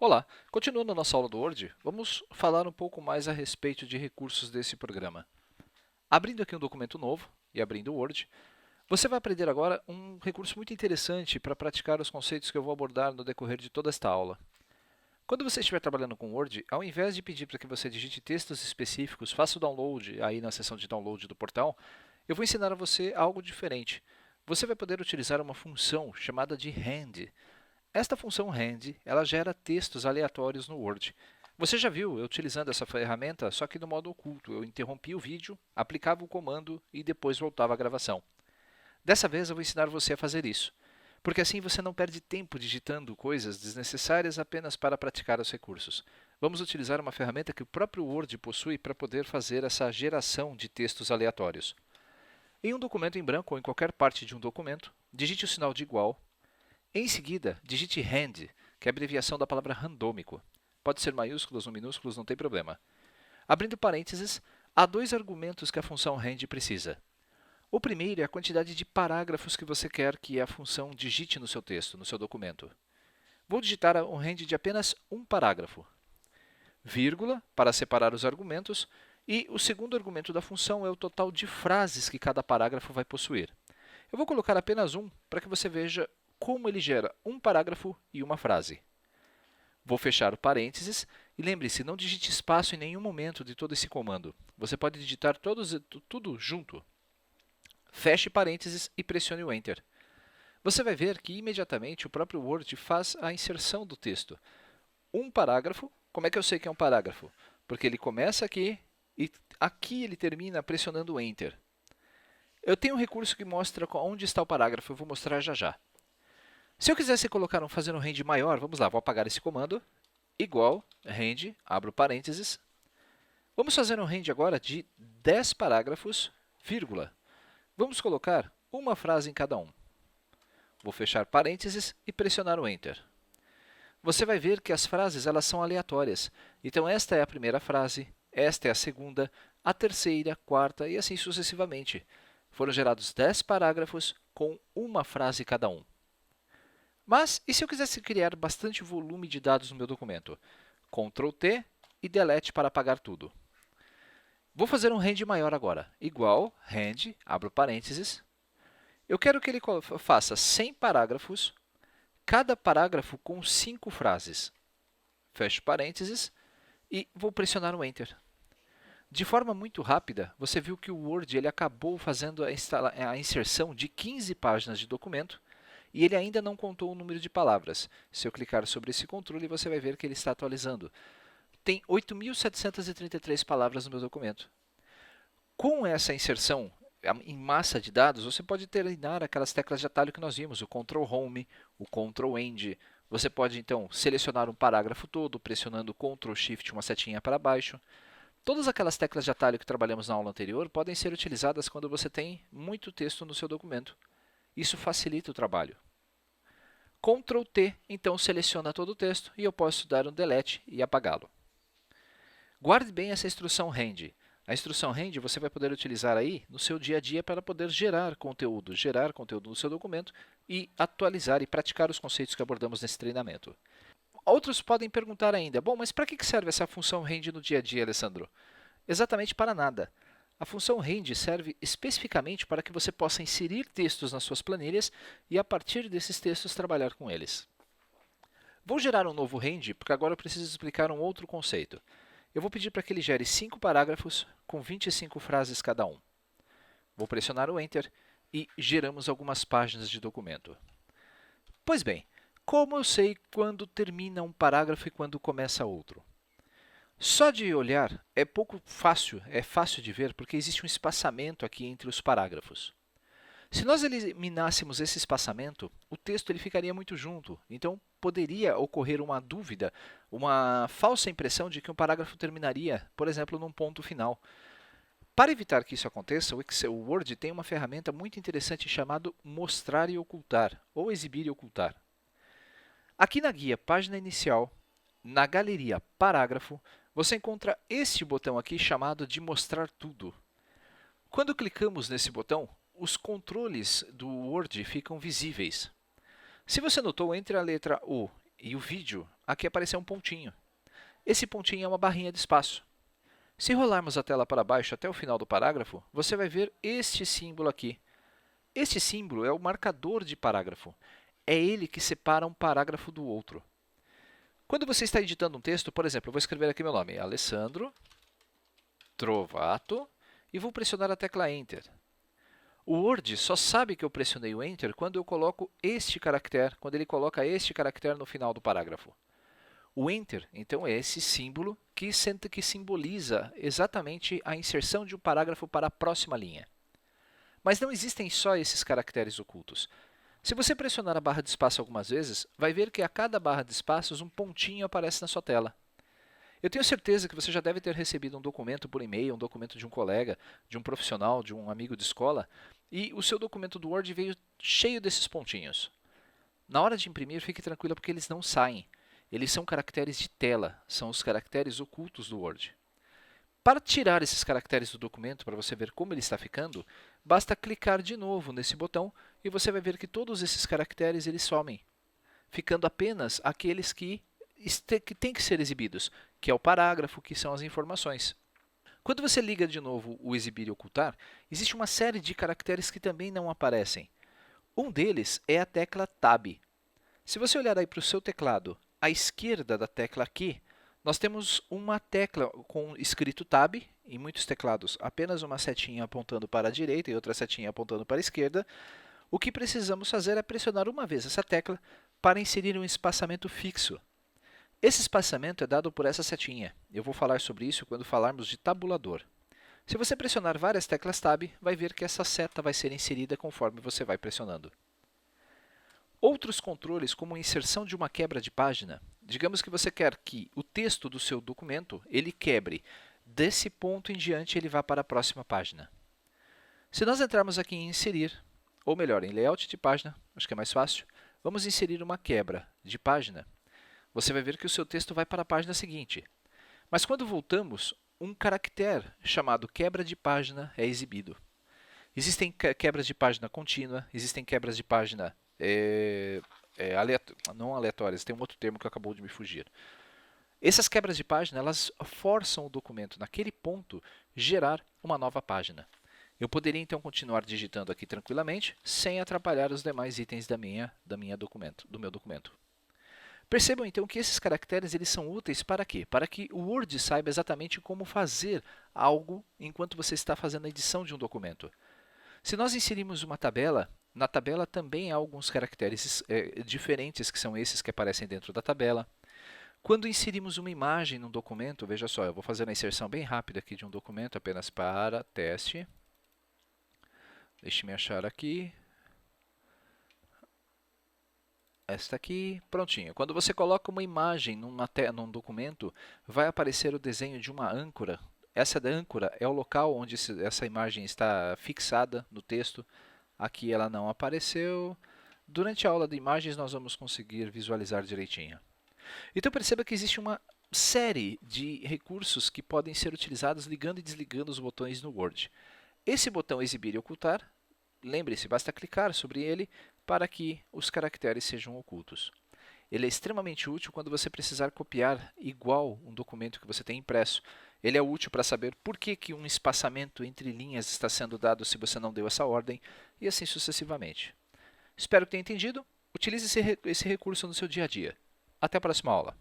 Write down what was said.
Olá, continuando a nossa aula do Word, vamos falar um pouco mais a respeito de recursos desse programa. Abrindo aqui um documento novo e abrindo o Word, você vai aprender agora um recurso muito interessante para praticar os conceitos que eu vou abordar no decorrer de toda esta aula. Quando você estiver trabalhando com Word, ao invés de pedir para que você digite textos específicos, faça o download aí na seção de download do portal, eu vou ensinar a você algo diferente. Você vai poder utilizar uma função chamada de Hand. Esta função Hand, ela gera textos aleatórios no Word. Você já viu eu utilizando essa ferramenta, só que no modo oculto. Eu interrompia o vídeo, aplicava o comando e depois voltava à gravação. Dessa vez eu vou ensinar você a fazer isso, porque assim você não perde tempo digitando coisas desnecessárias apenas para praticar os recursos. Vamos utilizar uma ferramenta que o próprio Word possui para poder fazer essa geração de textos aleatórios. Em um documento em branco ou em qualquer parte de um documento, digite o sinal de igual. Em seguida, digite RAND, que é a abreviação da palavra randômico. Pode ser maiúsculos ou minúsculos, não tem problema. Abrindo parênteses, há dois argumentos que a função RAND precisa. O primeiro é a quantidade de parágrafos que você quer que a função digite no seu texto, no seu documento. Vou digitar um RAND de apenas um parágrafo. Vírgula, para separar os argumentos, e o segundo argumento da função é o total de frases que cada parágrafo vai possuir. Eu vou colocar apenas um para que você veja como ele gera um parágrafo e uma frase. Vou fechar o parênteses e lembre-se, não digite espaço em nenhum momento de todo esse comando. Você pode digitar tudo junto. Feche parênteses e pressione o Enter. Você vai ver que imediatamente o próprio Word faz a inserção do texto. Um parágrafo, como é que eu sei que é um parágrafo? Porque ele começa aqui e aqui ele termina pressionando o Enter. Eu tenho um recurso que mostra onde está o parágrafo, eu vou mostrar já já. Se eu quisesse fazer um range maior, vamos lá, vou apagar esse comando, igual, range, abro parênteses. Vamos fazer um range agora de 10 parágrafos, vírgula. Vamos colocar uma frase em cada um. Vou fechar parênteses e pressionar o Enter. Você vai ver que as frases elas são aleatórias. Então, esta é a primeira frase, esta é a segunda, a terceira, quarta e assim sucessivamente. Foram gerados 10 parágrafos com uma frase cada um. Mas, e se eu quisesse criar bastante volume de dados no meu documento? Ctrl T e Delete para apagar tudo. Vou fazer um range maior agora. Igual, range, abro parênteses. Eu quero que ele faça 100 parágrafos, cada parágrafo com 5 frases. Fecho parênteses e vou pressionar o Enter. De forma muito rápida, você viu que o Word ele acabou fazendo a inserção de 15 páginas de documento e ele ainda não contou o número de palavras. Se eu clicar sobre esse controle, você vai ver que ele está atualizando. Tem 8.733 palavras no meu documento. Com essa inserção em massa de dados, você pode treinar aquelas teclas de atalho que nós vimos, o Ctrl Home, o Ctrl End. Você pode, então, selecionar um parágrafo todo, pressionando Ctrl Shift, uma setinha para baixo. Todas aquelas teclas de atalho que trabalhamos na aula anterior podem ser utilizadas quando você tem muito texto no seu documento. Isso facilita o trabalho. Ctrl T, então, seleciona todo o texto e eu posso dar um delete e apagá-lo. Guarde bem essa instrução Hand. A instrução Hand você vai poder utilizar aí no seu dia a dia para poder gerar conteúdo no seu documento e atualizar e praticar os conceitos que abordamos nesse treinamento. Outros podem perguntar ainda, bom, mas para que serve essa função Hand no dia a dia, Alessandro? Exatamente para nada. A função Hand serve especificamente para que você possa inserir textos nas suas planilhas e, a partir desses textos, trabalhar com eles. Vou gerar um novo Hand, porque agora eu preciso explicar um outro conceito. Eu vou pedir para que ele gere 5 parágrafos com 25 frases cada um. Vou pressionar o Enter e geramos algumas páginas de documento. Pois bem, como eu sei quando termina um parágrafo e quando começa outro? Só de olhar é fácil de ver porque existe um espaçamento aqui entre os parágrafos. Se nós eliminássemos esse espaçamento, o texto ele ficaria muito junto, então poderia ocorrer uma dúvida, uma falsa impressão de que um parágrafo terminaria, por exemplo, num ponto final. Para evitar que isso aconteça, o Word tem uma ferramenta muito interessante chamada Mostrar e Ocultar, ou Exibir e Ocultar. Aqui na guia Página Inicial, na galeria Parágrafo, você encontra este botão aqui chamado de Mostrar Tudo. Quando clicamos nesse botão, os controles do Word ficam visíveis. Se você notou, entre a letra O e o vídeo, aqui apareceu um pontinho. Esse pontinho é uma barrinha de espaço. Se rolarmos a tela para baixo até o final do parágrafo, você vai ver este símbolo aqui. Este símbolo é o marcador de parágrafo. É ele que separa um parágrafo do outro. Quando você está editando um texto, por exemplo, eu vou escrever aqui meu nome, Alessandro Trovato, e vou pressionar a tecla Enter. O Word só sabe que eu pressionei o Enter quando eu coloco este caractere, quando ele coloca este caractere no final do parágrafo. O Enter, então, é esse símbolo que simboliza exatamente a inserção de um parágrafo para a próxima linha. Mas não existem só esses caracteres ocultos. Se você pressionar a barra de espaço algumas vezes, vai ver que a cada barra de espaços um pontinho aparece na sua tela. Eu tenho certeza que você já deve ter recebido um documento por e-mail, um documento de um colega, de um profissional, de um amigo de escola, e o seu documento do Word veio cheio desses pontinhos. Na hora de imprimir, fique tranquila porque eles não saem. Eles são caracteres de tela, são os caracteres ocultos do Word. Para tirar esses caracteres do documento, para você ver como ele está ficando, basta clicar de novo nesse botão e você vai ver que todos esses caracteres eles somem, ficando apenas aqueles que têm que ser exibidos, que é o parágrafo, que são as informações. Quando você liga de novo o exibir e ocultar, existe uma série de caracteres que também não aparecem. Um deles é a tecla Tab. Se você olhar aí para o seu teclado, à esquerda da tecla Q, nós temos uma tecla com escrito Tab, em muitos teclados apenas uma setinha apontando para a direita e outra setinha apontando para a esquerda. O que precisamos fazer é pressionar uma vez essa tecla para inserir um espaçamento fixo. Esse espaçamento é dado por essa setinha. Eu vou falar sobre isso quando falarmos de tabulador. Se você pressionar várias teclas Tab, vai ver que essa seta vai ser inserida conforme você vai pressionando. Outros controles, como a inserção de uma quebra de página, digamos que você quer que o texto do seu documento ele quebre. Desse ponto em diante, ele vá para a próxima página. Se nós entrarmos aqui em Inserir, ou melhor, em Layout de página, acho que é mais fácil, vamos inserir uma quebra de página. Você vai ver que o seu texto vai para a página seguinte. Mas quando voltamos, um caractere chamado quebra de página é exibido. Existem quebras de página contínua, existem quebras de página não aleatórias, tem um outro termo que acabou de me fugir. Essas quebras de página, elas forçam o documento, naquele ponto, gerar uma nova página. Eu poderia, então, continuar digitando aqui tranquilamente, sem atrapalhar os demais itens do meu documento. Percebam, então, que esses caracteres eles são úteis para quê? Para que o Word saiba exatamente como fazer algo enquanto você está fazendo a edição de um documento. Se nós inserirmos uma tabela, na tabela também há alguns caracteres diferentes, que são esses que aparecem dentro da tabela. Quando inserimos uma imagem num documento, veja só, eu vou fazer uma inserção bem rápida aqui de um documento, apenas para teste. Deixe-me achar aqui. Esta aqui, prontinho. Quando você coloca uma imagem num documento, vai aparecer o desenho de uma âncora. Essa âncora é o local onde essa imagem está fixada no texto. Aqui ela não apareceu. Durante a aula de imagens, nós vamos conseguir visualizar direitinho. Então, perceba que existe uma série de recursos que podem ser utilizados ligando e desligando os botões no Word. Esse botão Exibir e Ocultar, lembre-se, basta clicar sobre ele para que os caracteres sejam ocultos. Ele é extremamente útil quando você precisar copiar igual um documento que você tem impresso. Ele é útil para saber por que um espaçamento entre linhas está sendo dado se você não deu essa ordem, e assim sucessivamente. Espero que tenha entendido. Utilize esse recurso no seu dia a dia. Até a próxima aula.